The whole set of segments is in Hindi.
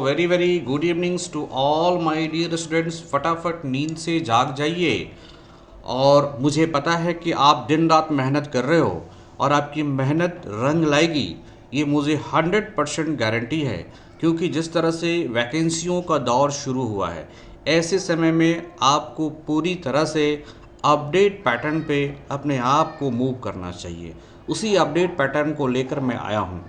Very very good evenings to all my dear students. फटाफट नींद से जाग जाइए। और मुझे पता है कि आप दिन रात मेहनत कर रहे हो और आपकी मेहनत रंग लाएगी, ये मुझे 100% गारंटी है। क्योंकि जिस तरह से वैकेंसियों का दौर शुरू हुआ है, ऐसे समय में आपको पूरी तरह से अपडेट पैटर्न पे अपने आप को मूव करना चाहिए। उसी अपडेट पैटर्न को लेकर मैं आया हूँ।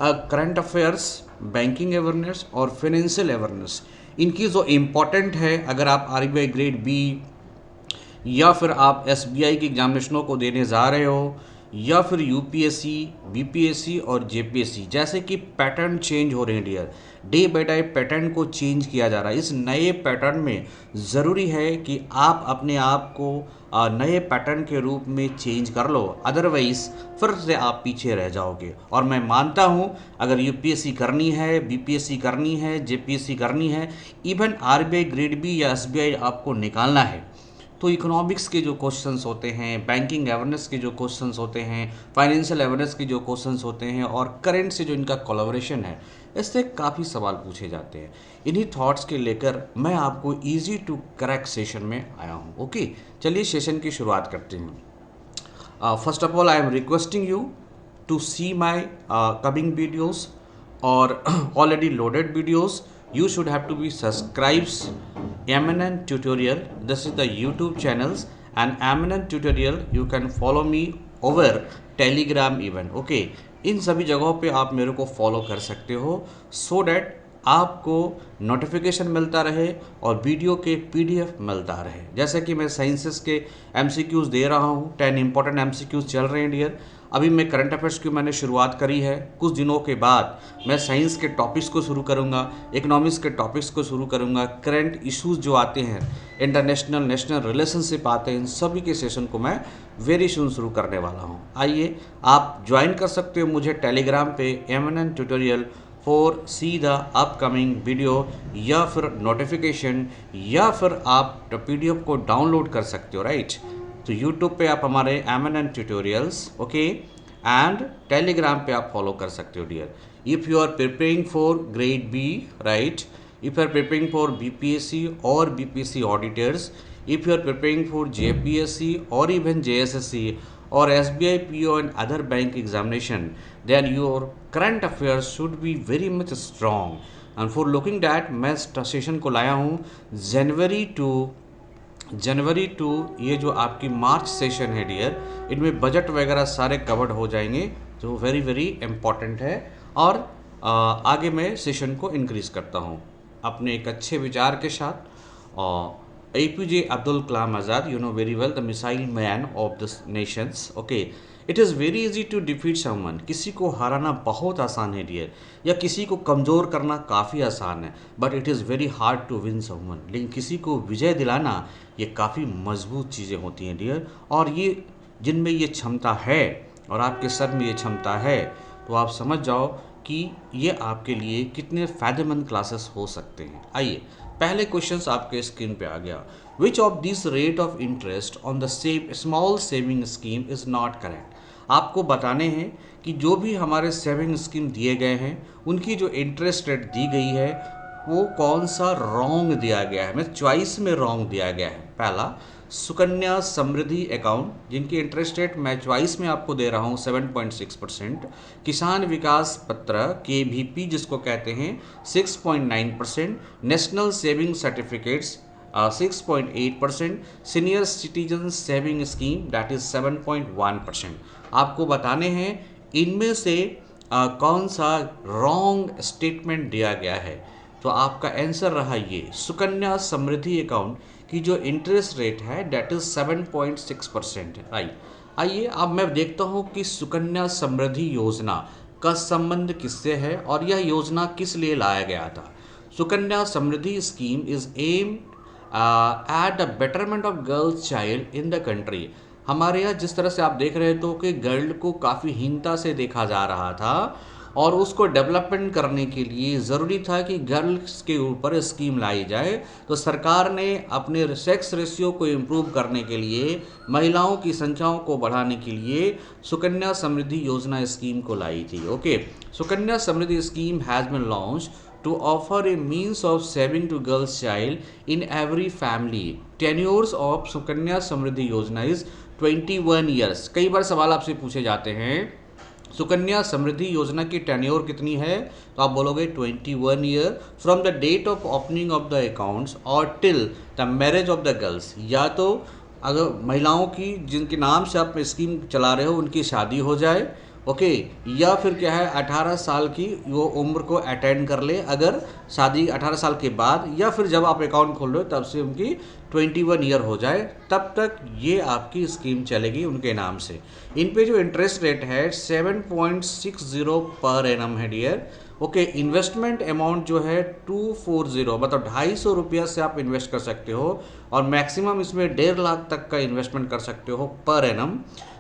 करंट अफेयर्स, बैंकिंग अवेयरनेस और फाइनेंशियल अवेयरनेस, इनकी जो इम्पॉर्टेंट है, अगर आप आरबीआई ग्रेड बी या फिर आप एसबीआई की एग्जामिनेशनों को देने जा रहे हो, या फिर यूपीएससी, बीपीएससी और जेपीएससी, जैसे कि पैटर्न चेंज हो रहे हैं dear, day by day pattern को चेंज किया जा रहा है। इस नए पैटर्न में ज़रूरी है कि आप अपने आप को नए पैटर्न के रूप में चेंज कर लो, अदरवाइज फिर से आप पीछे रह जाओगे। और मैं मानता हूँ अगर यूपीएससी करनी है, बीपीएससी करनी है, जेपीएससी करनी है, इवन आरबीआई ग्रेड बी या एसबीआई आपको निकालना है, तो इकोनॉमिक्स के जो क्वेश्चंस होते हैं, बैंकिंग अवेयरनेस के जो क्वेश्चंस होते हैं, फाइनेंशियल अवेयरनेस के जो क्वेश्चंस होते हैं और करंट से जो इनका कोलैबोरेशन है, इससे काफ़ी सवाल पूछे जाते हैं। इन्हीं थॉट्स के लेकर मैं आपको इजी टू क्रैक सेशन में आया हूँ। ओके, चलिए सेशन की शुरुआत करते हैं। First of all I am requesting you to see my coming videos or already loaded videos. You should have to be subscribes MNN tutorial. This is the YouTube channels, and MNN tutorial you can follow me over Telegram even. Okay, इन सभी जगहों पे आप मेरे को फॉलो कर सकते हो, सो डैट आपको नोटिफिकेशन मिलता रहे और वीडियो के पीडीएफ मिलता रहे। जैसे कि मैं साइंसेस के एमसीक्यूज़ दे रहा हूँ, 10 इंपॉर्टेंट एमसीक्यूज़ चल रहे हैं डियर। अभी मैं करंट अफेयर्स की मैंने शुरुआत करी है, कुछ दिनों के बाद मैं साइंस के टॉपिक्स को शुरू करूंगा, इकोनॉमिक्स के टॉपिक्स को शुरू करूंगा, करंट इश्यूज़ जो आते हैं, इंटरनेशनल नेशनल रिलेशनशिप आते हैं, इन सभी के सेशन को मैं वेरी सून शुरू करने वाला हूं। आइए आप ज्वाइन कर सकते हो मुझे टेलीग्राम पे MNN tutorial for see the upcoming video, या फिर नोटिफिकेशन, या फिर आप पीडीएफ को डाउनलोड कर सकते हो, राइट। तो यूट्यूब पे आप हमारे MNN tutorials, okay, and Telegram पे आप फॉलो कर सकते हो dear. If you are preparing for grade B, right, if you are preparing for BPSC और BPSC auditors, if you are preparing for JPSC और even JSSC or SBI PO and other bank examination, then your current affairs should be very much strong. And for looking that, मैं सेशन को लाया हूँ जनवरी टू ये जो आपकी मार्च सेशन है डियर, इनमें बजट वगैरह सारे कवर्ड हो जाएंगे, जो वेरी वेरी इम्पॉर्टेंट है। और आगे मैं सेशन को इंक्रीज़ करता हूँ अपने एक अच्छे विचार के साथ। APJ Abdul Kalam Azad, you know very well, the missile man of the nations. Okay, it is very easy to defeat someone. किसी को हराना बहुत आसान है डियर, या किसी को कमज़ोर करना काफ़ी आसान है, but it is very hard to win someone. लेकिन किसी को विजय दिलाना ये काफ़ी मजबूत चीज़ें होती हैं डियर। और ये जिनमें ये क्षमता है और आपके सर में ये क्षमता है, तो आप समझ जाओ कि ये आपके लिए कितने फ़ायदेमंद क्लासेस हो सकते हैं। आइए, पहले क्वेश्चंस आपके स्क्रीन पे आ गया। Which of this rate of interest on the same small saving scheme is not correct. आपको बताने हैं कि जो भी हमारे सेविंग स्कीम दिए गए हैं, उनकी जो इंटरेस्ट रेट दी गई है वो कौन सा रॉन्ग दिया गया है, मतलब चॉइस में रॉन्ग दिया गया है। पहला, सुकन्या समृद्धि अकाउंट, जिनकी इंटरेस्ट रेट मैं चॉइस में आपको दे रहा हूँ 7.6%, किसान विकास पत्र KVP जिसको कहते हैं 6.9%, national saving certificates 6.8%, senior citizen saving scheme that is 7.1%। आपको बताने हैं इनमें से कौन सा रॉन्ग स्टेटमेंट दिया गया है। तो आपका आंसर रहा ये, सुकन्या समृद्धि अकाउंट की जो इंटरेस्ट रेट है डेट इज़ 7.6% है। आइए अब मैं देखता हूँ कि सुकन्या समृद्धि योजना का संबंध किससे है और यह योजना किस लिए लाया गया था। Sukanya Samriddhi scheme is aim at the betterment of girls child in the country. हमारे यहाँ जिस तरह से आप देख रहे हो कि गर्ल को काफ़ी हीनता से देखा जा रहा था, और उसको डेवलपमेंट करने के लिए ज़रूरी था कि गर्ल्स के ऊपर स्कीम लाई जाए। तो सरकार ने अपने सेक्स रेशियो को इम्प्रूव करने के लिए, महिलाओं की संख्याओं को बढ़ाने के लिए सुकन्या समृद्धि योजना स्कीम को लाई थी। Okay, Sukanya Samriddhi scheme has been launch to offer a means of saving to girls child in every family. Tenures of Sukanya Samriddhi Yojana is 21 years. कई बार सवाल आपसे पूछे जाते हैं सुकन्या समृद्धि योजना की टेन्योर कितनी है, तो आप बोलोगे 21 year from the date of opening of the accounts और till the marriage of the girls. या तो अगर महिलाओं की जिनके नाम से आप स्कीम चला रहे हो उनकी शादी हो जाए, ओके, या फिर क्या है 18 साल की वो उम्र को अटेंड कर ले अगर शादी 18 साल के बाद, या फिर जब आप अकाउंट खोल रहे हो तब से उनकी 21 ईयर हो जाए, तब तक ये आपकी स्कीम चलेगी उनके नाम से। इन पे जो इंटरेस्ट रेट है 7.60 पर एनम है डियर। ओके, इन्वेस्टमेंट अमाउंट जो है 240 मतलब 250 रुपया से आप इन्वेस्ट कर सकते हो और मैक्सिमम इसमें 1.5 लाख तक का इन्वेस्टमेंट कर सकते हो per annum.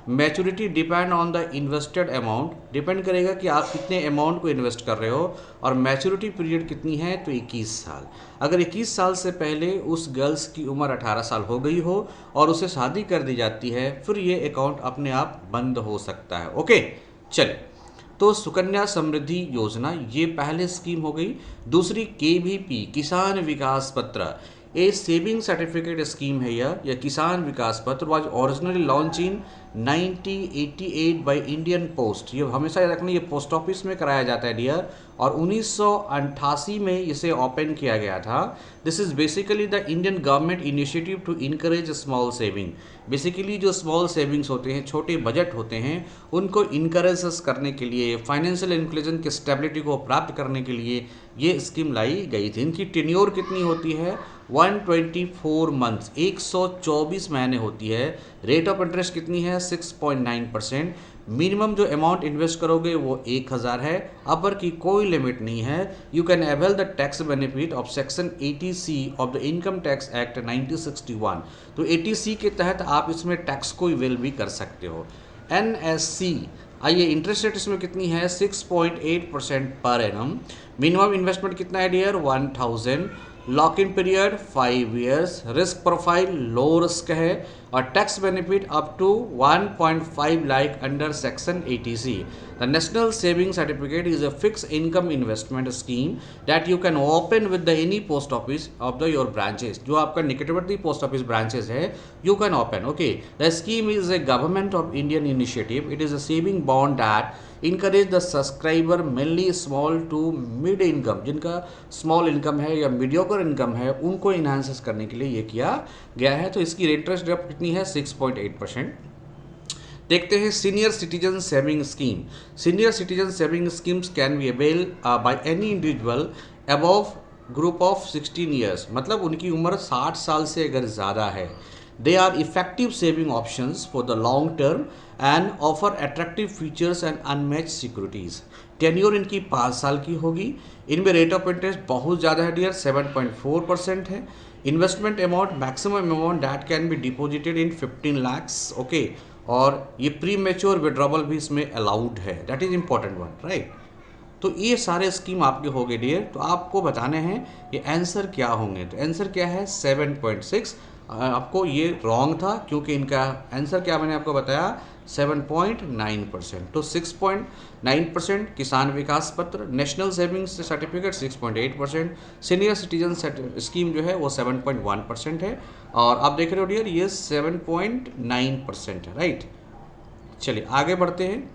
Maturity depend on the invested amount, depend करेगा कि आप कितने अमाउंट को इन्वेस्ट कर रहे हो, और मैच्योरिटी पीरियड कितनी है तो 21 साल। अगर 21 साल से पहले उस गर्ल्स की उम्र 18 साल हो गई हो और उसे शादी कर दी जाती है फिर ये अकाउंट अपने आप बंद हो सकता है। ओके, चलिए, तो सुकन्या समृद्धि योजना ये पहले स्कीम हो गई। दूसरी KVP किसान विकास पत्र, ए सेविंग सर्टिफिकेट स्कीम है यह किसान विकास पत्र was originally launch in 1988 by Indian post. ये हमेशा याद रखना, ये पोस्ट ऑफिस में कराया जाता है डियर, और 1988 में इसे ओपन किया गया था। This is basically the Indian government initiative to encourage small saving. Basically जो स्मॉल सेविंग्स होते हैं, छोटे बजट होते हैं, उनको इनकरेज करने के लिए, फाइनेंशियल इंक्लूजन की स्टेबिलिटी को प्राप्त करने के लिए ये स्कीम लाई गई थी। इनकी टेन्योर कितनी होती है 124 मंथ्स, 124 महीने होती है। रेट ऑफ इंटरेस्ट कितनी है 6.9%। मिनिमम जो अमाउंट इन्वेस्ट करोगे वो 1000 है, अपर की कोई लिमिट नहीं है। You can avail the tax benefit of section 80C of the income tax act 1961। तो 80C के तहत आप इसमें टैक्स को अवेल भी कर सकते हो। NSC, आइए इंटरेस्ट रेट इसमें कितनी है 6.8% पर एनम। मिनिमम इन्वेस्टमेंट कितना है dear 1000। Lock in period 5 years. Risk profile low risk है और tax benefit up to 1.5 lakh under section 80C। The national saving certificate is a fix income investment scheme that you can open with the any post office of the your branches. जो आपका निकटवर्ती पोस्ट ऑफिस ब्रांचेस है you can open. Okay, the scheme is a government of Indian initiative. It is a saving bond that encourage the subscriber mainly small to mid income, जिनका स्मॉल इनकम है या मीडियोकर इनकम है उनको इन्हांस करने के लिए ये किया गया है। तो इसकी इंटरेस्ट रेट कितनी है 6.8%। देखते हैं senior citizen saving scheme. Senior citizen saving schemes can be avail by any individual above group of 16 years, मतलब उनकी उम्र 60 साल से अगर ज़्यादा है। They are effective saving options for the long term and offer attractive features and unmatched securities. Tenure इनकी 5 साल की होगी। इनमें रेट ऑफ इंटरेस्ट बहुत ज़्यादा है डियर 7.4% है। Investment amount maximum amount that can be deposited in 15 lakhs। Okay, और ये प्री मेच्योर विड्रॉवल भी इसमें अलाउड है, that is important one, right. तो ये सारे स्कीम आपके हो गए डियर। तो आपको बताने हैं ये आंसर क्या होंगे। तो आंसर क्या है 7.6। आपको ये रॉन्ग था क्योंकि इनका आंसर क्या मैंने आपको बताया 7.9%। तो 6.9% किसान विकास पत्र, national savings certificate 6.8%, senior citizen scheme जो है वो 7.1% है, और आप देख रहे हो डियर ये 7.9% है, राइट। चलिए आगे बढ़ते हैं।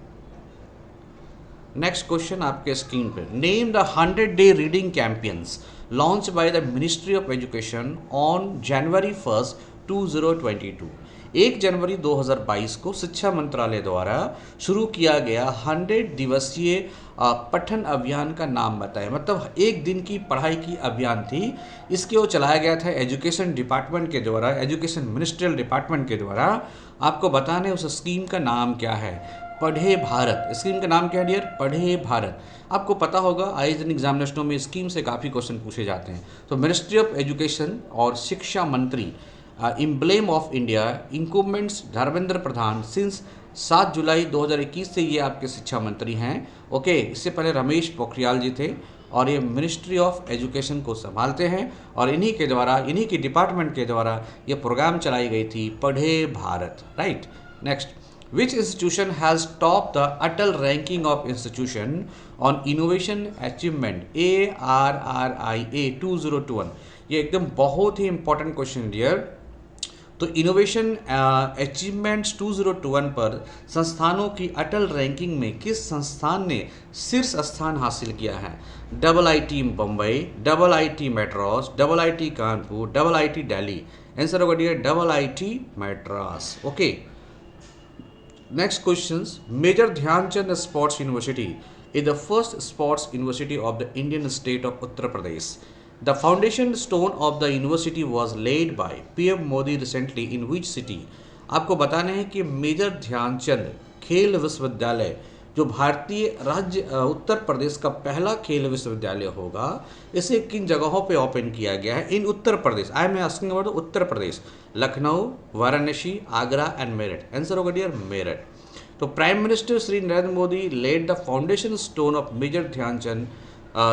नेक्स्ट क्वेश्चन आपके स्क्रीन पे, name the 100-day reading campaigns launch by the ministry of education on January 1, 2022। 1 जनवरी 2022 को शिक्षा मंत्रालय द्वारा शुरू किया गया 100 दिवसीय पठन अभियान का नाम बताएं। मतलब 1 दिन की पढ़ाई की अभियान थी। इसके वो चलाया गया था एजुकेशन डिपार्टमेंट के द्वारा, एजुकेशन मिनिस्ट्रियल डिपार्टमेंट के द्वारा। आपको बताने उस स्कीम का नाम क्या है, पढ़े भारत। स्कीम का नाम क्या है डियर, पढ़े भारत। आपको पता होगा आईएएस एग्जामिनेशनों में स्कीम से काफ़ी क्वेश्चन पूछे जाते हैं। तो मिनिस्ट्री ऑफ एजुकेशन और शिक्षा मंत्री emblem of India incumbents Dharmendra Pradhan since 7 July 2021 से ये आपके शिक्षा मंत्री हैं। ओके, इससे पहले रमेश पोखरियाल जी थे और ये मिनिस्ट्री ऑफ एजुकेशन को संभालते हैं, और इन्हीं के द्वारा, इन्हीं के डिपार्टमेंट के द्वारा ये प्रोग्राम चलाई गई थी पढ़े Bharat, right. Next, Which institution has topped the Atal ranking of institution on innovation achievement ARRIA 2021? ये एकदम बहुत ही इंपॉर्टेंट क्वेश्चन डियर। तो इनोवेशन अचीवमेंट्स 2021 पर संस्थानों की अटल रैंकिंग में किस संस्थान ने शीर्ष स्थान हासिल किया है? Double I Bombay, double I Madras, double I Kanpur, double I Delhi. Answer होगा dear double I Madras. Okay, next question. Major Dhyanchand sports university is the first sports university of the Indian state of Uttar Pradesh. The foundation stone of the university was laid by PM Modi recently in which city? आपको बताना है कि मेजर ध्यानचंद खेल विश्वविद्यालय जो भारतीय राज्य उत्तर प्रदेश का पहला खेल विश्वविद्यालय होगा, इसे किन जगहों पे ओपन किया गया है in Uttar Pradesh? I am asking about Uttar Pradesh. Lucknow, Varanasi, Agra and Meerut. Answer होगा डियर मेरठ। तो prime minister Shri Narendra Modi laid the foundation stone of Major Dhyanchand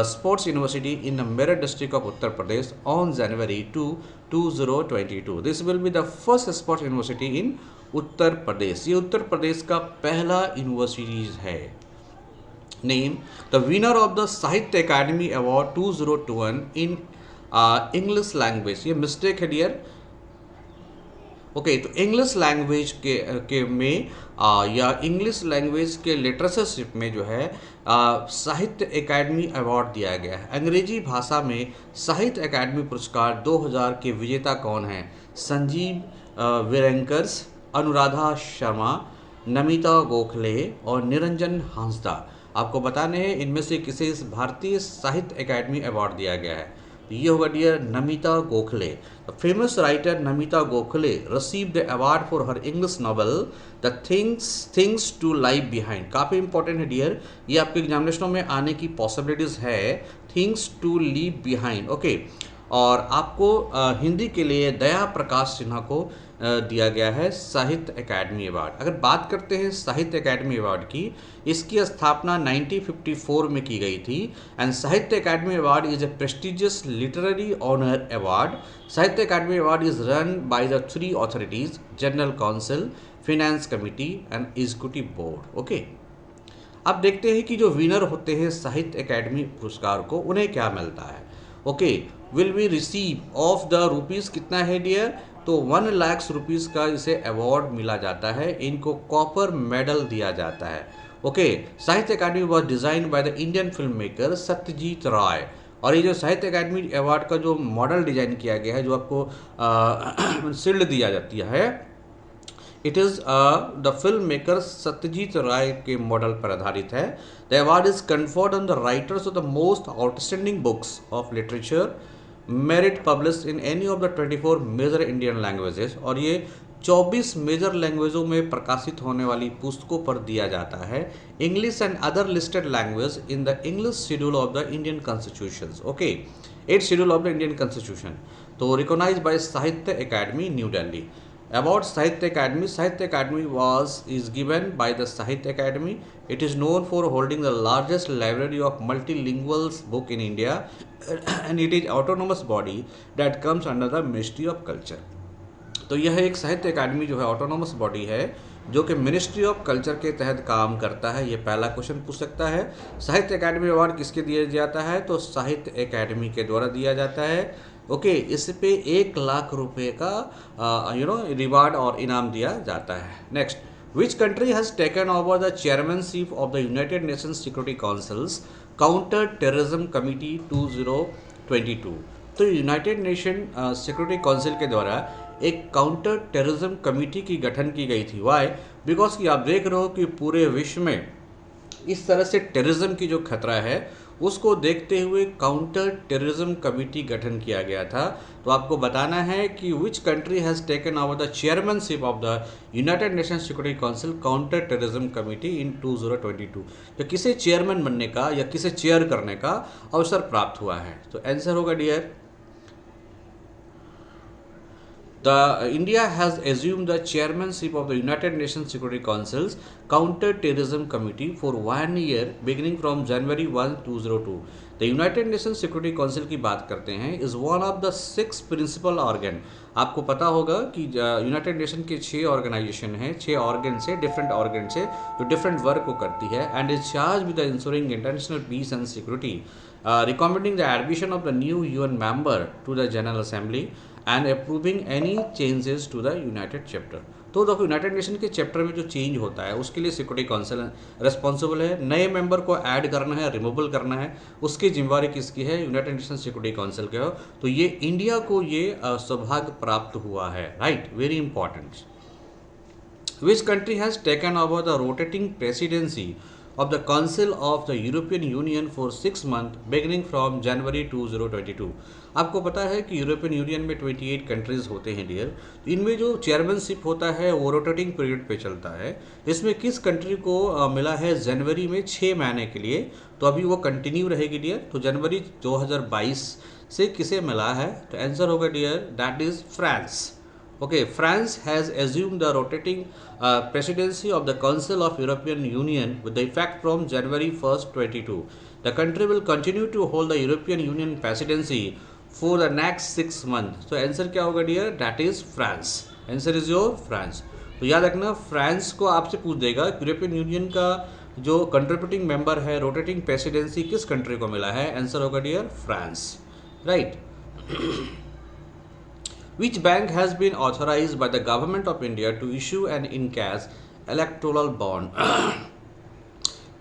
Sports University in the Meerut district of Uttar Pradesh on January 2, 2022. This will be the first sports university in Uttar Pradesh. ये उत्तर प्रदेश का पहला यूनिवर्सिटी है। Name the winner of the साहित्य Akademi award 2021 in English language. ये मिस्टेक है डियर। ओके, तो इंग्लिश लैंग्वेज के में या इंग्लिश लैंग्वेज के लिटरेचरशिप में जो है साहित्य अकादमी अवार्ड दिया गया है। अंग्रेजी भाषा में साहित्य अकादमी पुरस्कार 2000 के विजेता कौन हैं? संजीव विरंकर्स, अनुराधा शर्मा, नमिता गोखले और निरंजन हांसदा। आपको बताने हैं इनमें से किसे भारतीय साहित्य अकादमी अवार्ड दिया गया है। ये होगा dear Namita Gokhale. The famous writer Namita Gokhale received the award for her English novel the things to live behind. काफ़ी इंपॉर्टेंट है डियर, ये आपके एग्जामिनेशनों में आने की पॉसिबिलिटीज़ है। Things to leave behind. Okay, और आपको हिंदी के लिए दया प्रकाश सिन्हा को दिया गया है साहित्य अकादमी अवार्ड। अगर बात करते हैं साहित्य अकादमी अवार्ड की, इसकी स्थापना 1954 में की गई थी। And Sahitya Akademi award is a prestigious literary honour award. Sahitya Akademi award is run by the 3 authorities, general council, finance committee and executive board. Okay, अब देखते हैं कि जो विनर होते हैं साहित्य अकादमी पुरस्कार को उन्हें क्या मिलता है। Okay, will be receive of the rupees कितना है डियर? तो 1 लाख रुपीज़ का इसे अवार्ड मिला जाता है। इनको कॉपर मेडल दिया जाता है। Okay, Sahitya Akademi was design by the Indian film maker Satyajit Ray. और ये जो साहित्य अकादमी अवार्ड का जो मॉडल डिजाइन किया गया है, जो आपको शील्ड दिया जाती है, it is the film maker Satyajit Ray के मॉडल पर आधारित है। The award is conferred on the writers of the most outstanding books of literature merit publish in any of the 24 major Indian languages. और ये 24 मेजर लैंग्वेजों में प्रकाशित होने वाली पुस्तकों पर दिया जाता है। English and other listed language in the English schedule of the Indian constitution. Okay, 8th schedule of the Indian constitution. तो recognise by Sahitya Akademi New Delhi. About Sahitya Academy, Sahitya Academy is given by the Sahitya Academy. It is known for holding the largest library of multilingual book in India and it is autonomous body that comes under the Ministry of Culture. तो यह एक साहित्य अकादमी जो है ऑटोनोमस बॉडी है जो कि मिनिस्ट्री ऑफ कल्चर के तहत काम करता है। ये पहला क्वेश्चन पूछ सकता है। साहित्य अकादमी अवार्ड किसके दिया जाता है? तो साहित्य अकादमी के द्वारा दिया जाता है। ओके, इस पे 1 लाख रुपए का रिवार्ड और इनाम दिया जाता है। Next, which country has taken over the chairmanship of the United Nations security councils counter terrorism committee 2022? तो यूनाइटेड नेशन सिक्योरिटी काउंसिल के द्वारा एक काउंटर टेररिज्म कमेटी की गठन की गई थी। वाई? बिकॉज कि आप देख रहे हो कि पूरे विश्व में इस तरह से टेररिज्म की जो खतरा है उसको देखते हुए काउंटर टेररिज्म कमेटी गठन किया गया था। तो आपको बताना है कि which country has taken over the chairmanship of the United Nations security council counter terrorism committee in 2022। तो किसे चेयरमैन बनने का या किसे चेयर करने का अवसर प्राप्त हुआ है? तो आंसर होगा dear India has assumed the chairmanship of the United Nations Security Council's Counter-Terrorism Committee for 1 year beginning from January 1, 2002. The united nation security council की बात करते हैं, is one of the 6 principal organ. आपको पता होगा कि यूनाइटेड नेशन के 6 ऑर्गेनाइजेशन हैं, 6 ऑर्गन से, डिफरेंट ऑर्गन से, जो डिफरेंट वर्क को करती है, and is charge with the insuring international peace and security, recommending the admission of the new UN member to the General Assembly and approving any changes to the United Chapter। तो देखो यूनाइटेड नेशन के चैप्टर में जो चेंज होता है उसके लिए सिक्योरिटी काउंसिल रिस्पॉन्सिबल है। नए मेंबर को ऐड करना है, रिमूवल करना है, उसकी जिम्मेवारी किसकी है? यूनाइटेड नेशन सिक्योरिटी काउंसिल के हो। तो ये इंडिया को ये सौभाग्य प्राप्त हुआ है, right, very important. Which country has taken over the rotating presidency of the Council of the European Union for 6 months beginning from January 2022? आपको पता है कि यूरोपियन यूनियन में 28 कंट्रीज होते हैं डियर। इनमें जो चेयरमैनशिप होता है वो रोटेटिंग पीरियड पे चलता है। इसमें किस कंट्री को मिला है जनवरी में 6 महीने के लिए, तो अभी वो कंटिन्यू रहेगी डियर। तो जनवरी 2022 से किसे मिला है? तो आंसर होगा dear that is France. Okay, France has assumed the rotating presidency of the Council of European Union with the effect from January 1st, 2022. The country will continue to hold the European Union presidency for the next 6 months. So answer क्या होगा dear? That is France. Answer is your France. तो याद रखना फ्रांस को आपसे पूछ देगा यूरोपियन यूनियन का जो कंट्रीब्यूटिंग मेंबर है, रोटेटिंग प्रेसिडेंसी किस कंट्री को मिला है? आंसर होगा dear France, right. Which bank has been authorized by the government of India to issue an in-cash electoral bond?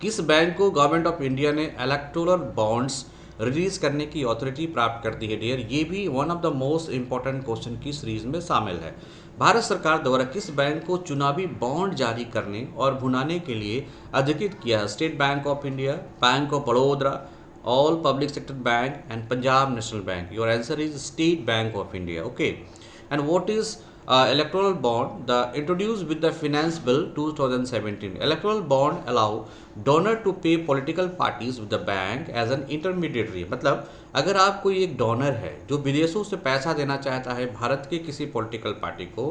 किस बैंक को गवर्नमेंट ऑफ इंडिया ने इलेक्टोरल बॉन्ड्स रिलीज करने की अथॉरिटी प्राप्त कर दी है डियर? ये भी one of the most important question की सीरीज में शामिल है। भारत सरकार द्वारा किस बैंक को चुनावी बॉन्ड जारी करने और भुनाने के लिए अधिकृत किया है? State Bank of India, bank of Baroda, all public sector bank and Punjab National Bank. Your answer is State Bank of India. Okay, and what is electoral bond? The introduced with the Finance Bill 2017. Electoral bond allow donor to pay political parties with the bank as an intermediary. मतलब अगर आप कोई एक डोनर है जो विदेशों से पैसा देना चाहता है भारत के किसी पॉलिटिकल पार्टी को,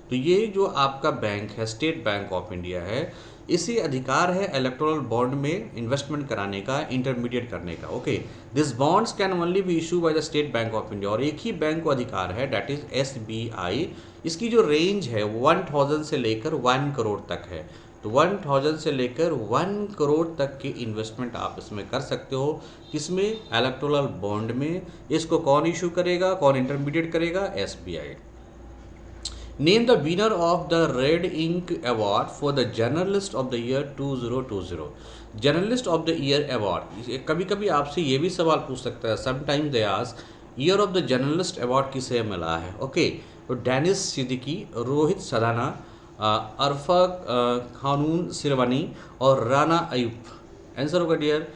तो ये जो आपका बैंक है स्टेट बैंक ऑफ इंडिया है, इसी अधिकार है इलेक्टोरल बॉन्ड में इन्वेस्टमेंट कराने का, इंटरमीडिएट करने का। Okay, this bonds can only be issue by the State Bank of India, और एक ही बैंक को अधिकार है दैट इज SBI। इसकी जो रेंज है 1000 से लेकर 1 करोड़ तक है। तो 1000 से लेकर 1 करोड़ तक की इन्वेस्टमेंट आप इसमें कर सकते हो। किसमें? इलेक्टोरल बॉन्ड में। इसको कौन इशू करेगा, कौन इंटरमीडिएट करेगा? SBI। Name the winner of the Red Ink Award for the Journalist of the Year 2020. Journalist of the Year Award, कभी कभी आपसे ये भी सवाल पूछ सकता है, sometimes they ask year of the journalist award किसे मिला है? ओके, तो डैनिश सिद्दीकी, रोहित सदाना, अरफा खानून सिरवानी और राना अयूब। आंसर होगा dear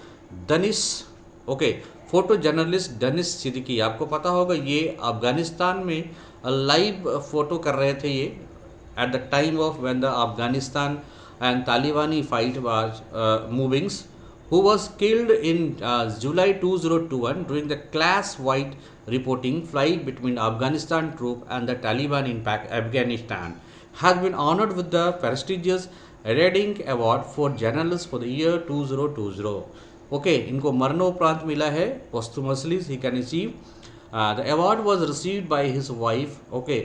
Danish. Okay, photo journalist Danish Siddiqui, आपको पता होगा ये अफगानिस्तान में लाइव फोटो कर रहे थे ये at the time of when the Afghanistan and तालिबानी fight was movings, who was killed in July 2021 during the class-wide reporting flight between Afghanistan troop and the Taliban in Afghanistan, has been honored with the prestigious Red Ink Award for Journalists for the year 2020. Okay, इनको मरणोपरांत मिला है, posthumously he can achieve. The award was received by his wife, okay,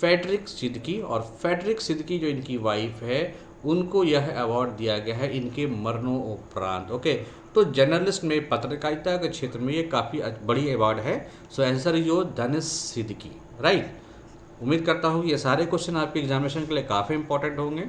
Frederick Siddiqui, और फेडरिक सिद्दीकी जो इनकी वाइफ है उनको यह अवार्ड दिया गया है इनके मरणोपरांत। ओके, तो जर्नलिस्ट में पत्रकारिता के क्षेत्र में ये काफ़ी बड़ी अवार्ड है। So answer is your Danish Siddiqui, right. उम्मीद करता हूँ ये सारे क्वेश्चन आपके एग्जामिनेशन के लिए काफ़ी इंपॉर्टेंट होंगे।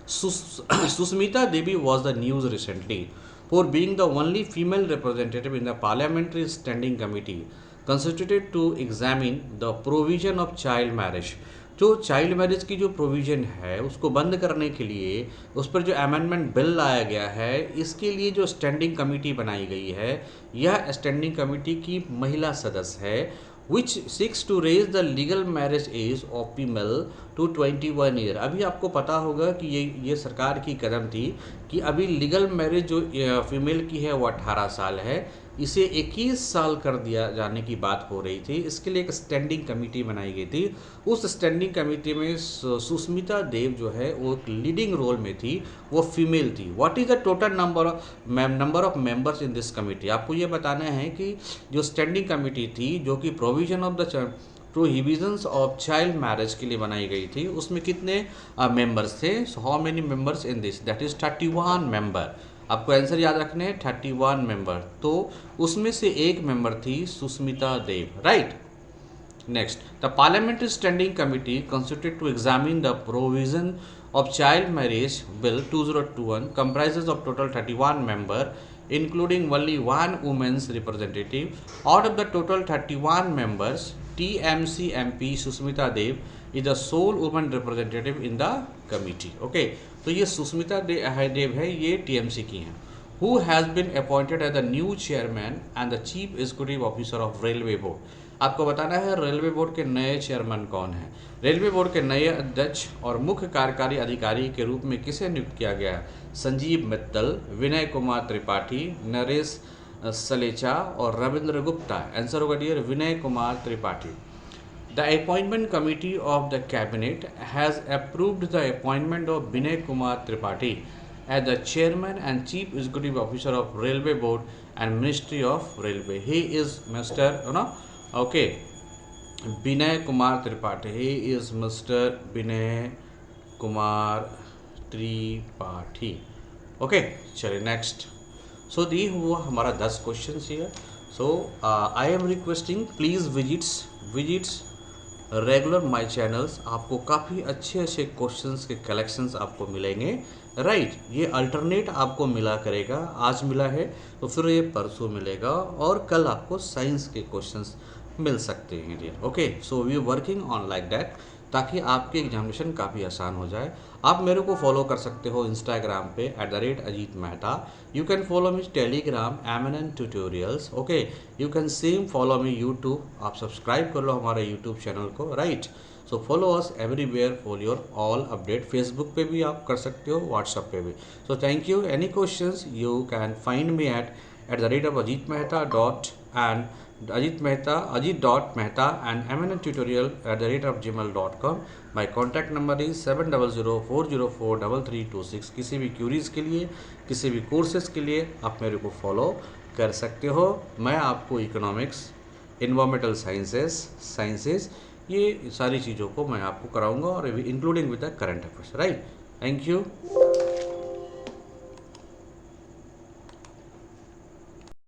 Sushmita Devi was the news recently for being the only female representative in the parliamentary standing committee constituted to examine the provision of child marriage. जो चाइल्ड मैरिज की जो प्रोविज़न है उसको बंद करने के लिए उस पर जो अमेंडमेंट बिल लाया गया है, इसके लिए जो स्टैंडिंग कमेटी बनाई गई है, यह स्टैंडिंग कमेटी की महिला सदस्य है which seeks to raise the legal marriage age of female to 21 year. अभी आपको पता होगा कि ये सरकार की कदम थी कि अभी लीगल मैरिज जो फीमेल की है वो 18 साल है, इसे 21 साल कर दिया जाने की बात हो रही थी। इसके लिए एक स्टैंडिंग कमेटी बनाई गई थी। उस स्टैंडिंग कमेटी में सुष्मिता देव जो है वो एक लीडिंग रोल में थी, वो फीमेल थी। What is the total number of members in this committee? आपको ये बताना है कि जो स्टैंडिंग कमेटी थी, जो कि provision of the prohibitions of child marriage के लिए बनाई गई थी, उसमें कितने मेंबर्स थे? So how many members in this? That is 31 member. आपको आंसर याद रखने हैं, 31 मेंबर। तो उसमें से एक मेंबर थी Sushmita Dev, right. Next, the parliamentary standing committee constituted to examine the provision of child marriage bill 2021 comprises of total 31 member, including only one women's representative. Out of the total 31 members, TMC MP Susmita Dev is the sole woman representative in the committee. Okay, तो ये सुष्मिता देव है, ये टीएमसी की हैं। Who has been appointed as the new chairman and the chief executive officer of railway board? आपको बताना है रेलवे बोर्ड के नए चेयरमैन कौन हैं। रेलवे बोर्ड के नए अध्यक्ष और मुख्य कार्यकारी अधिकारी के रूप में किसे नियुक्त किया गया है? संजीव मित्तल, विनय कुमार त्रिपाठी, नरेश सलेचा और रविंद्र गुप्ता। आंसर होगा dear Vinay Kumar Tripathi. The appointment committee of the cabinet has approved the appointment of Vinay Kumar Tripathi as the chairman and chief executive officer of Railway Board and Ministry of Railway. He is Mr. Okay, Vinay Kumar Tripathi. He is Mr. Vinay Kumar Tripathi. Okay, चलिए next. So ये हुआ हमारा 10 questions here. So I am requesting please visits regular my channels. आपको काफ़ी अच्छे अच्छे क्वेश्चंस के कलेक्शंस आपको मिलेंगे, राइट। ये अल्टरनेट आपको मिला करेगा, आज मिला है तो फिर ये परसों मिलेगा और कल आपको साइंस के क्वेश्चंस मिल सकते हैं dear. Okay, so we are working on like that, ताकि आपकी एग्जामिनेशन काफ़ी आसान हो जाए। आप मेरे को फॉलो कर सकते हो इंस्टाग्राम पे @Ajit Mehta. You can follow me Telegram MNN tutorials. Okay, you can same follow me YouTube. आप सब्सक्राइब कर लो हमारे यूट्यूब चैनल को, right. So follow us everywhere for your all update. Facebook पे भी आप कर सकते हो, व्हाट्सएप पे भी। So thank you. Any questions you can find me @Ajit Mehta Ajit.Mehta and MNN tutorial @gmail.com. My contact number is 7004043326। किसी भी क्यूरीज़ के लिए, किसी भी कोर्सेज़ के लिए आप मेरे को फॉलो कर सकते हो। मैं आपको इकोनॉमिक्स, इन्वायरमेंटल साइंसेस ये सारी चीज़ों को मैं आपको कराऊंगा, और including with the current affairs, right. Thank you.